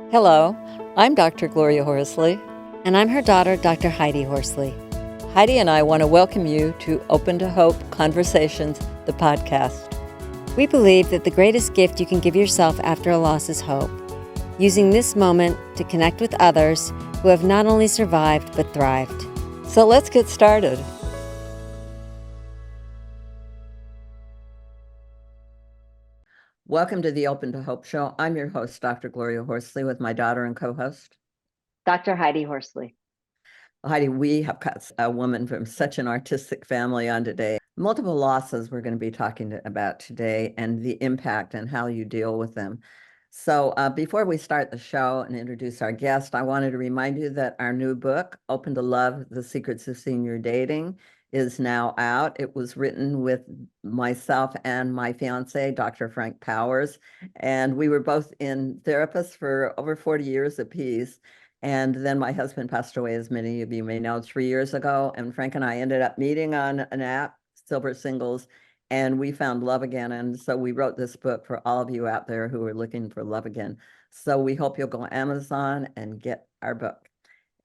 Hello, I'm Dr. Gloria Horsley. And I'm her daughter, Dr. Heidi Horsley. Heidi and I want to welcome you to Open to Hope Conversations, the podcast. We believe that the greatest gift you can give yourself after a loss is hope, using this moment to connect with others who have not only survived but thrived. So let's get started. Welcome to the Open to Hope show. I'm your host, Dr. Gloria Horsley, with my daughter and co-host, Dr. Heidi Horsley. Heidi. We have got a woman from such an artistic family on today. Multiple losses we're going to be talking about today, and the impact and how you deal with them. So before we start the show and introduce our guest, I wanted to remind you that our new book, Open to Love, The Secrets of Senior Dating, is now out. It was written with myself and my fiance, Dr. Frank Powers, and we were both in therapists for over 40 years apiece. And then my husband passed away, as many of you may know, 3 years ago. And Frank and I ended up meeting on an app, Silver Singles, and we found love again. And so we wrote this book for all of you out there who are looking for love again. So we hope you'll go on Amazon and get our book.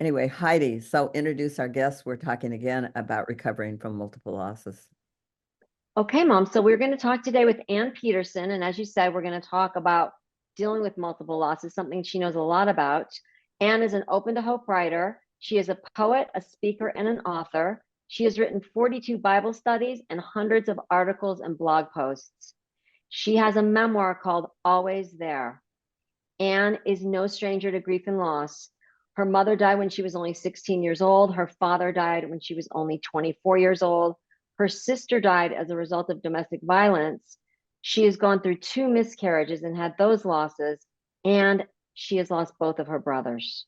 Anyway, Heidi, so introduce our guest. We're talking again about recovering from multiple losses. Okay, Mom. So we're going to talk today with Anne Peterson. And as you said, we're going to talk about dealing with multiple losses, something she knows a lot about. Anne is an Open to Hope writer. She is a poet, a speaker, and an author. She has written 42 Bible studies and hundreds of articles and blog posts. She has a memoir called Always There. Anne is no stranger to grief and loss. Her mother died when she was only 16 years old. Her father died when she was only 24 years old. Her sister died as a result of domestic violence. She has gone through 2 miscarriages and had those losses, and she has lost both of her brothers.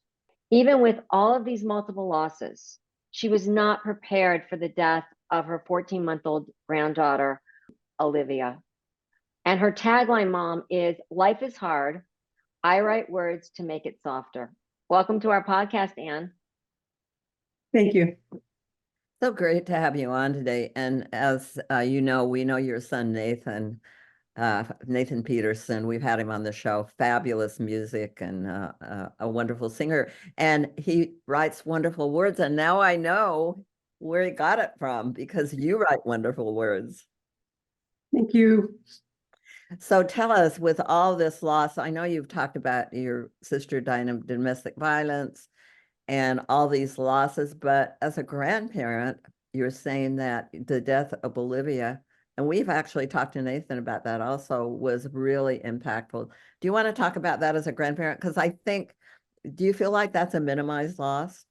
Even with all of these multiple losses, she was not prepared for the death of her 14-month-old granddaughter, Olivia. And her tagline, Mom, is "Life is hard. I write words to make it softer." Welcome to our podcast, Anne. Thank you. So great to have you on today. And as you know, we know your son, Nathan Peterson. We've had him on the show. Fabulous music and a wonderful singer. And he writes wonderful words. And now I know where he got it from, because you write wonderful words. Thank you. So tell us, with all this loss, I know you've talked about your sister dying of domestic violence and all these losses, but as a grandparent, you're saying that the death of Olivia, and we've actually talked to Nathan about that also, was really impactful. Do you want to talk about that as a grandparent? Because I think, do you feel like that's a minimized loss?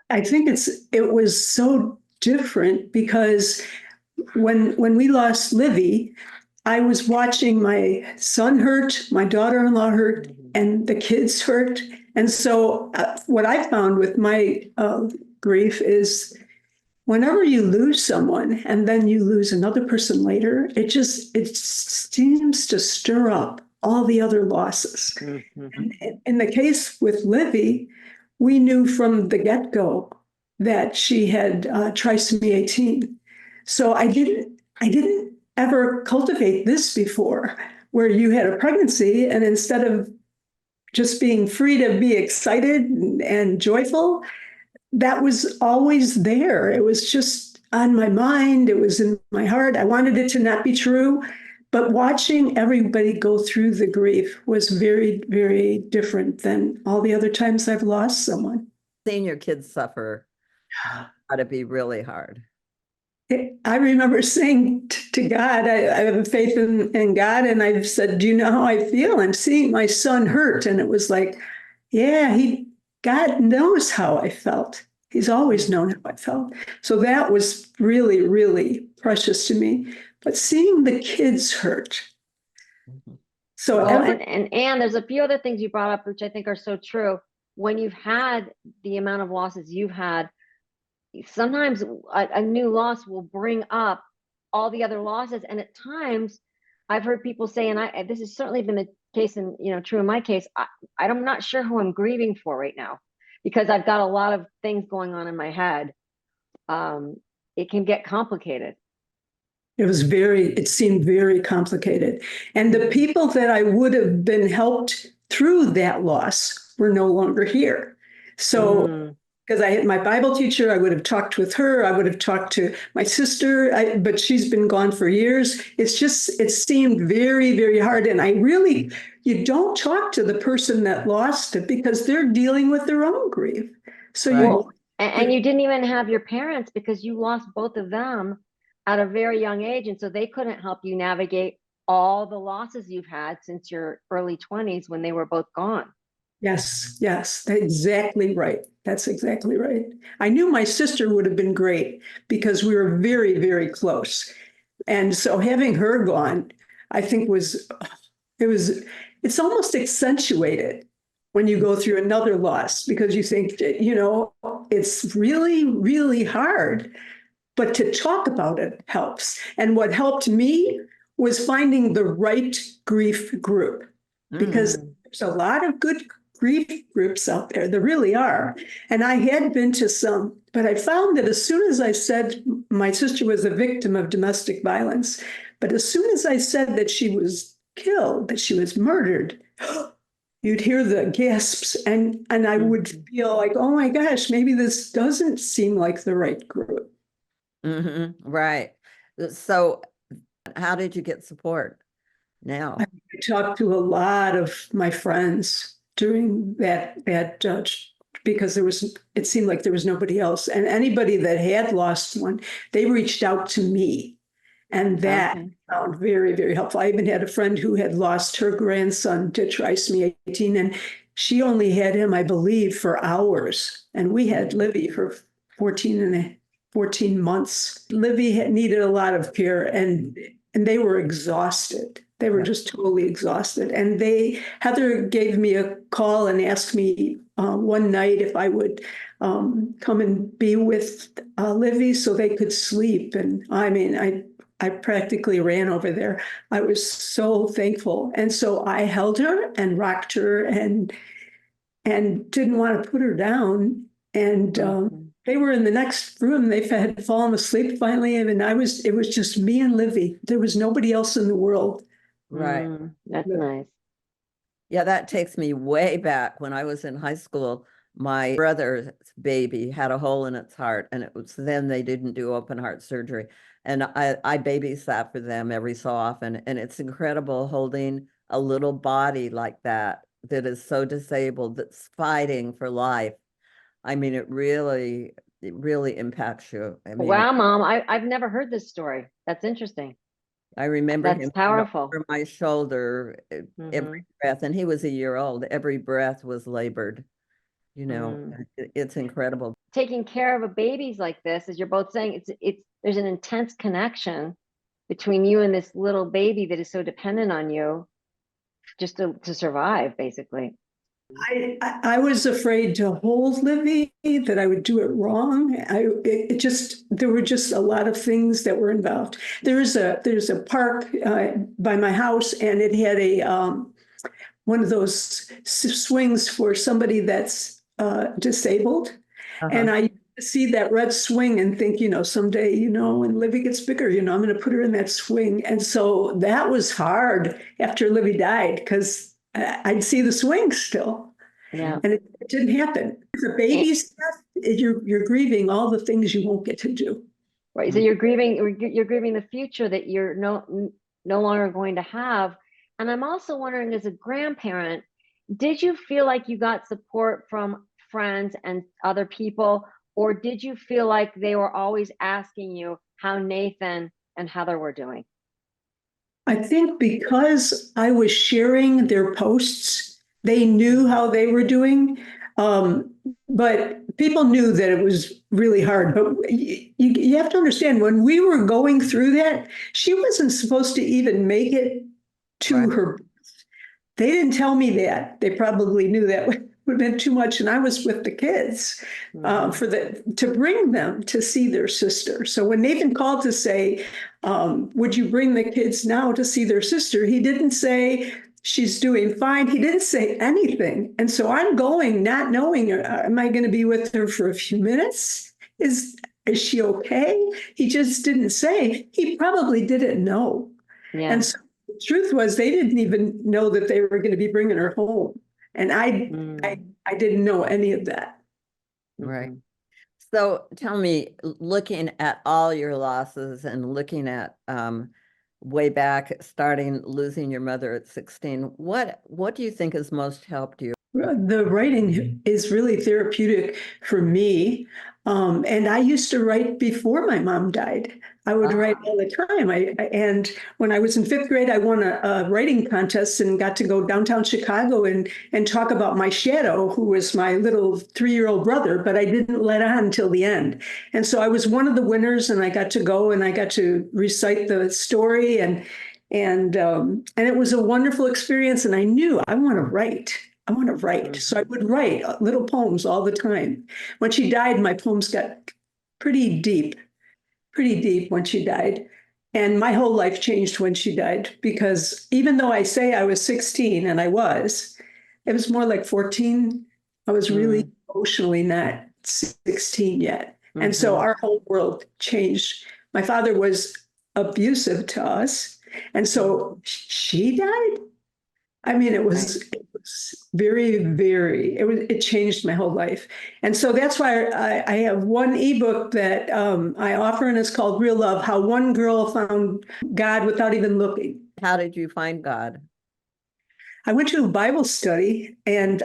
I think it was so different because when we lost Livy, I was watching my son hurt, my daughter-in-law hurt, and the kids hurt. And so what I found with my grief is whenever you lose someone and then you lose another person later, it seems to stir up all the other losses. Mm-hmm. In the case with Livy, we knew from the get-go that she had trisomy 18. So I didn't ever cultivate this before, where you had a pregnancy and instead of just being free to be excited and joyful, that was always there. It was just on my mind. It was in my heart. I wanted it to not be true. But watching everybody go through the grief was very, very different than all the other times I've lost someone. Seeing your kids suffer ought to be really hard. I remember saying to God, I have a faith in God, and I've said, do you know how I feel? I'm seeing my son hurt. And it was like, yeah, God knows how I felt. He's always known how I felt. So that was really, really precious to me. But seeing the kids hurt. So and Anne, there's a few other things you brought up, which I think are so true. When you've had the amount of losses you've had, sometimes a new loss will bring up all the other losses. And at times I've heard people say, and this has certainly been the case and true in my case, I'm not sure who I'm grieving for right now, because I've got a lot of things going on in my head. It can get complicated. It seemed very complicated. And the people that I would have been helped through that loss were no longer here. So, Mm. because I had my Bible teacher, I would have talked with her, I would have talked to my sister, but she's been gone for years. It seemed very, very hard. And you don't talk to the person that lost it because they're dealing with their own grief. So Right. Well, and you didn't even have your parents because you lost both of them at a very young age. And so they couldn't help you navigate all the losses you've had since your early 20s when they were both gone. yes, that's exactly right. That's exactly right. I knew my sister would have been great because we were very, very close. And so having her gone, I think it's almost accentuated when you go through another loss because you think, it's really, really hard. But to talk about it helps. And what helped me was finding the right grief group because there's a lot of good grief groups out there. There really are. And I had been to some, but I found that as soon as I said my sister was a victim of domestic violence, but as soon as I said that she was killed, that she was murdered, you'd hear the gasps and I would feel like, oh my gosh, maybe this doesn't seem like the right group. Right. So how did you get support now? I talked to a lot of my friends during that because it seemed like there was nobody else. And anybody that had lost one, they reached out to me. And that I found very, very helpful. I even had a friend who had lost her grandson to trisomy 18, and she only had him, I believe, for hours. And we had Livy for 14 months. Livy had needed a lot of care, and they were exhausted. They were just totally exhausted. And Heather gave me a call and asked me one night if I would come and be with Livy so they could sleep. And I mean, I practically ran over there. I was so thankful. And so I held her and rocked her and didn't want to put her down. And they were in the next room. They had fallen asleep finally. And it was just me and Livy. There was nobody else in the world. Right. That's nice. Yeah, that takes me way back when I was in high school. My brother's baby had a hole in its heart, and it was then they didn't do open heart surgery. And I babysat for them every so often. And it's incredible holding a little body like that is so disabled, that's fighting for life. I mean, it really impacts you. I mean, Wow, Mom, I've never heard this story. That's interesting. I remember That's him powerful. over my shoulder every breath, and he was a year old. Every breath was labored. It's incredible. Taking care of a baby's like this, as you're both saying, there's an intense connection between you and this little baby that is so dependent on you just to survive, basically. I was afraid to hold Livy, that I would do it wrong. There were just a lot of things that were involved. There's a park by my house, and it had one of those swings for somebody that's disabled. And I see that red swing and think, someday, when Livy gets bigger, I'm going to put her in that swing. And so that was hard after Livy died because I'd see the swing still. Yeah. And it didn't happen. The baby's death, you're grieving all the things you won't get to do. Right. So you're grieving the future that you're no longer going to have. And I'm also wondering, as a grandparent, did you feel like you got support from friends and other people, or did you feel like they were always asking you how Nathan and Heather were doing? I think because I was sharing their posts, they knew how they were doing. But people knew that it was really hard. But you have to understand, when we were going through that, she wasn't supposed to even make it to her. They didn't tell me that. They probably knew that would have been too much. And I was with the kids to bring them to see their sister. So when Nathan called to say, would you bring the kids now to see their sister? He didn't say, she's doing fine. He didn't say anything. And so I'm going, not knowing, am I going to be with her for a few minutes? Is she okay? He just didn't say. He probably didn't know. Yeah. And so truth was they didn't even know that they were going to be bringing her home. And Mm, I didn't know any of that. Right. mhm. So tell me, looking at all your losses and looking at way back, starting losing your mother at 16, what do you think has most helped you? The writing is really therapeutic for me. And I used to write before my mom died. I would write all the time. And when I was in fifth grade, I won a writing contest and got to go downtown Chicago and talk about my shadow, who was my little 3-year-old brother, but I didn't let on until the end. And so I was one of the winners, and I got to go and I got to recite the story, and it was a wonderful experience. And I knew I want to write. I want to write. So I would write little poems all the time. When she died, my poems got pretty deep when she died. And my whole life changed when she died, because even though I say I was 16, and it was more like 14. I was really emotionally not 16 yet. And so our whole world changed. My father was abusive to us. And so she died. I mean, it was very, it changed my whole life. And so that's why I have one ebook that I offer, and it's called Real Love: How One Girl Found God Without Even Looking. How did you find God? I went to a Bible study, and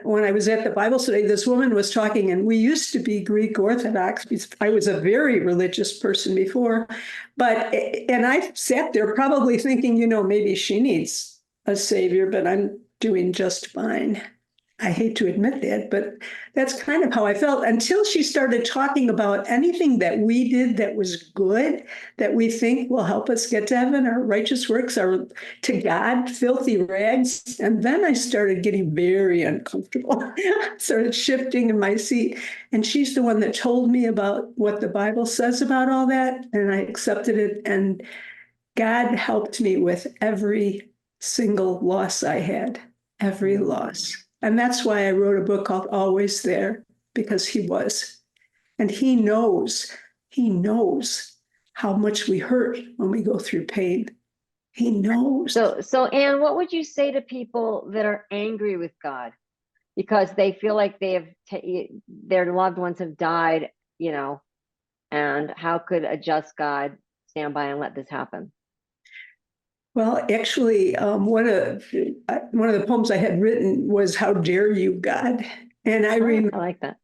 when I was at the Bible study, this woman was talking, and we used to be Greek Orthodox because I was a very religious person before, and I sat there probably thinking, maybe she needs a savior, but I'm doing just fine. I hate to admit that, but that's kind of how I felt until she started talking about anything that we did that was good, that we think will help us get to heaven. Our righteous works are to God filthy rags. And then I started getting very uncomfortable, started shifting in my seat. And she's the one that told me about what the Bible says about all that. And I accepted it. And God helped me with every single loss I had, every loss. And that's why I wrote a book called Always There, because he was. And he knows how much we hurt when we go through pain. He knows. So Anne, what would you say to people that are angry with God because they feel like their loved ones have died, and how could a just God stand by and let this happen? Well, actually, one of the poems I had written was "How Dare You, God," and I remember I like that.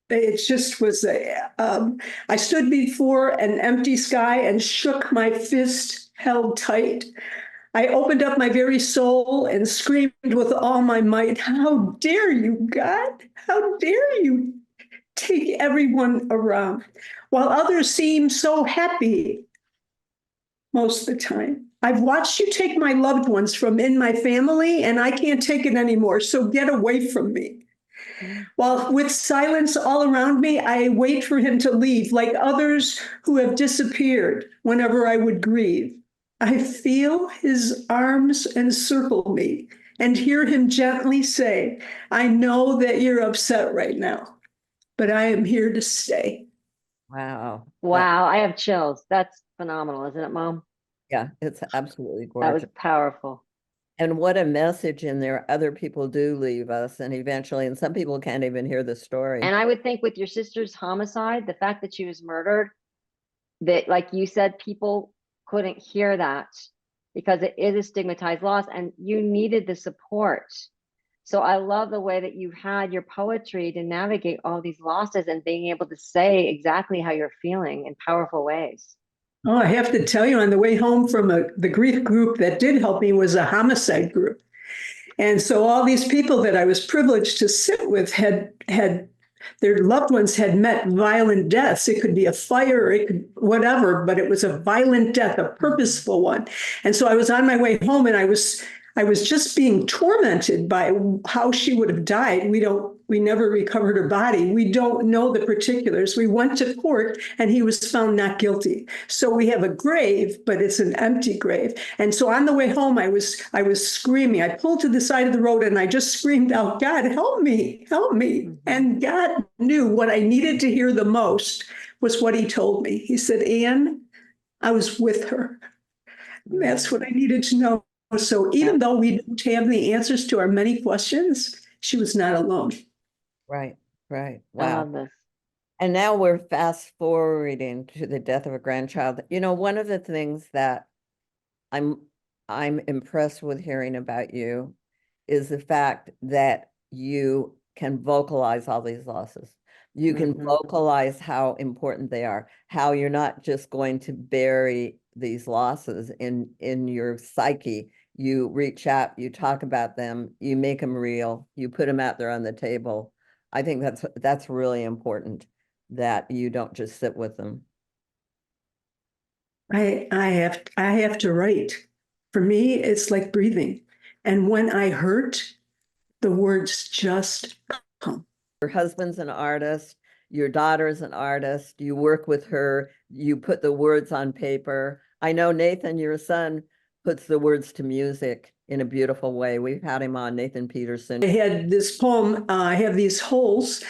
it just was I stood before an empty sky and shook my fist held tight. I opened up my very soul and screamed with all my might, "How dare you, God? How dare you take everyone around while others seem so happy most of the time. I've watched you take my loved ones from in my family, and I can't take it anymore. So get away from me." While with silence all around me, I wait for him to leave, like others who have disappeared whenever I would grieve. I feel his arms encircle me and hear him gently say, "I know that you're upset right now, but I am here to stay." Wow. Wow, I have chills. That's phenomenal, isn't it, Mom? Yeah, it's absolutely That was gorgeous. powerful. And what a message in there. Other people do leave us, and eventually, and some people can't even hear the story. And I would think with your sister's homicide, the fact that she was murdered, that, like you said, people couldn't hear that because it is a stigmatized loss and you needed the support. So I love the way that you had your poetry to navigate all these losses and being able to say exactly how you're feeling in powerful ways. Oh, I have to tell you, on the way home from the grief group that did help me was a homicide group. And so all these people that I was privileged to sit with had their loved ones had met violent deaths. It could be a fire, it could whatever, but it was a violent death, a purposeful one. And so I was on my way home, and I was just being tormented by how she would have died. We never recovered her body. We don't know the particulars. We went to court and he was found not guilty. So we have a grave, but it's an empty grave. And so on the way home, I was screaming. I pulled to the side of the road and I just screamed out, "God, help me, help me." And God knew what I needed to hear the most was what he told me. He said, "Anne, I was with her. That's what I needed to know. So even though we don't have the answers to our many questions, she was not alone. Right, right. I Wow. love this. And now we're fast forwarding to the death of a grandchild. You know, one of the things that I'm impressed with hearing about you is the fact that you can vocalize all these losses. You can vocalize how important they are, how you're not just going to bury these losses in your psyche. You reach out, you talk about them, you make them real, you put them out there on the table. I think that's really important, that you don't just sit with them. I have to write. For me, it's like breathing. And when I hurt, the words just come. Your husband's an artist, your daughter's an artist, you work with her, you put the words on paper. I know Nathan, your son, puts the words to music in a beautiful way. We've had him on, Nathan Peterson. I had this poem, I have these holes,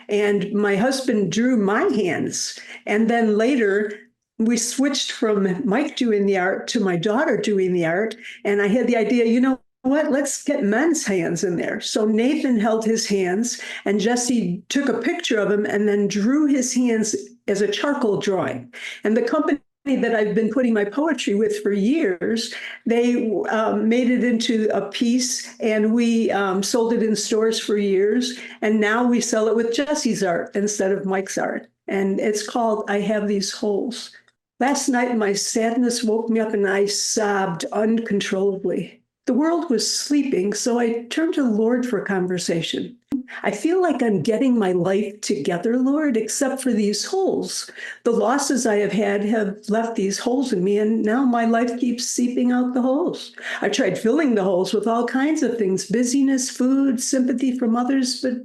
and my husband drew my hands. And then later, we switched from Mike doing the art to my daughter doing the art. And I had the idea, you know what, let's get men's hands in there. So Nathan held his hands, and Jesse took a picture of him and then drew his hands as a charcoal drawing. And the company that I've been putting my poetry with for years, they made it into a piece, and we sold it in stores for years. And now we sell it with Jesse's art instead of Mike's art. And it's called I Have These Holes. Last night, my sadness woke me up and I sobbed uncontrollably. The world was sleeping, so I turned to the Lord for conversation. I feel like I'm getting my life together, Lord, except for these holes. The losses I have had have left these holes in me, and now my life keeps seeping out the holes. I tried filling the holes with all kinds of things, busyness, food, sympathy from others, but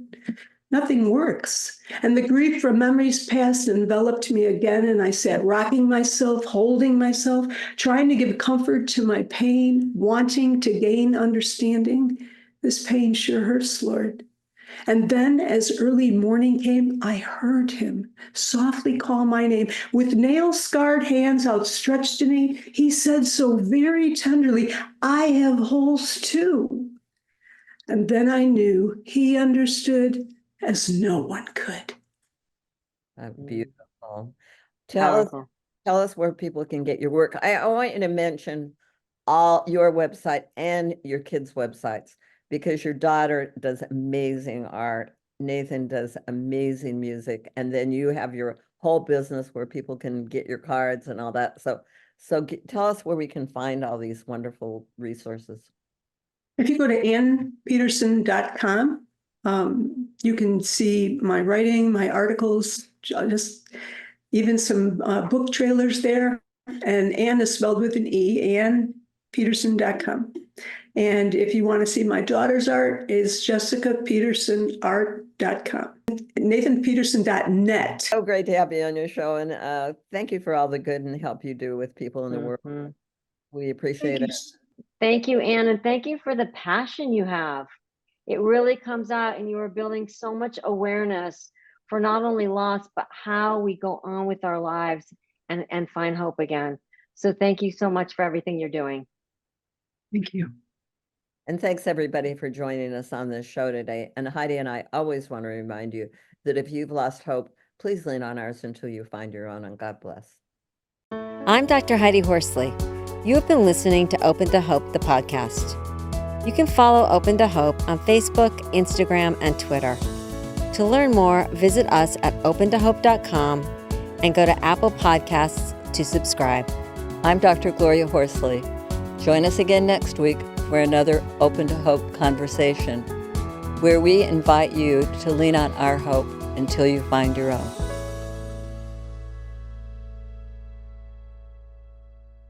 nothing works. And the grief from memories past enveloped me again, and I sat rocking myself, holding myself, trying to give comfort to my pain, wanting to gain understanding. This pain sure hurts, Lord. And then as early morning came, I heard him softly call my name. With nail-scarred hands outstretched to me, he said so very tenderly, I have holes too. And then I knew he understood as no one could. Beautiful. Tell us where people can get your work. I want you to mention all your website and your kids' websites, because your daughter does amazing art. Nathan does amazing music. And then you have your whole business where people can get your cards and all that. So tell us where we can find all these wonderful resources. If you go to annepeterson.com, you can see my writing, my articles, just even some book trailers there. And Anne is spelled with an E, annepeterson.com. And if you want to see my daughter's art, it's jessicapetersonart.com. nathanpeterson.net. So great to have you on your show. And thank you for all the good and help you do with people in the world. We appreciate it. Thank you, Anne, and thank you for the passion you have. It really comes out, and you are building so much awareness for not only loss, but how we go on with our lives and find hope again. So thank you so much for everything you're doing. Thank you. And thanks everybody for joining us on this show today. And Heidi and I always want to remind you that if you've lost hope, please lean on ours until you find your own, and God bless. I'm Dr. Heidi Horsley. You have been listening to Open to Hope, the podcast. You can follow Open to Hope on Facebook, Instagram, and Twitter. To learn more, visit us at opentohope.com and go to Apple Podcasts to subscribe. I'm Dr. Gloria Horsley. Join us again next week for another Open to Hope conversation, where we invite you to lean on our hope until you find your own.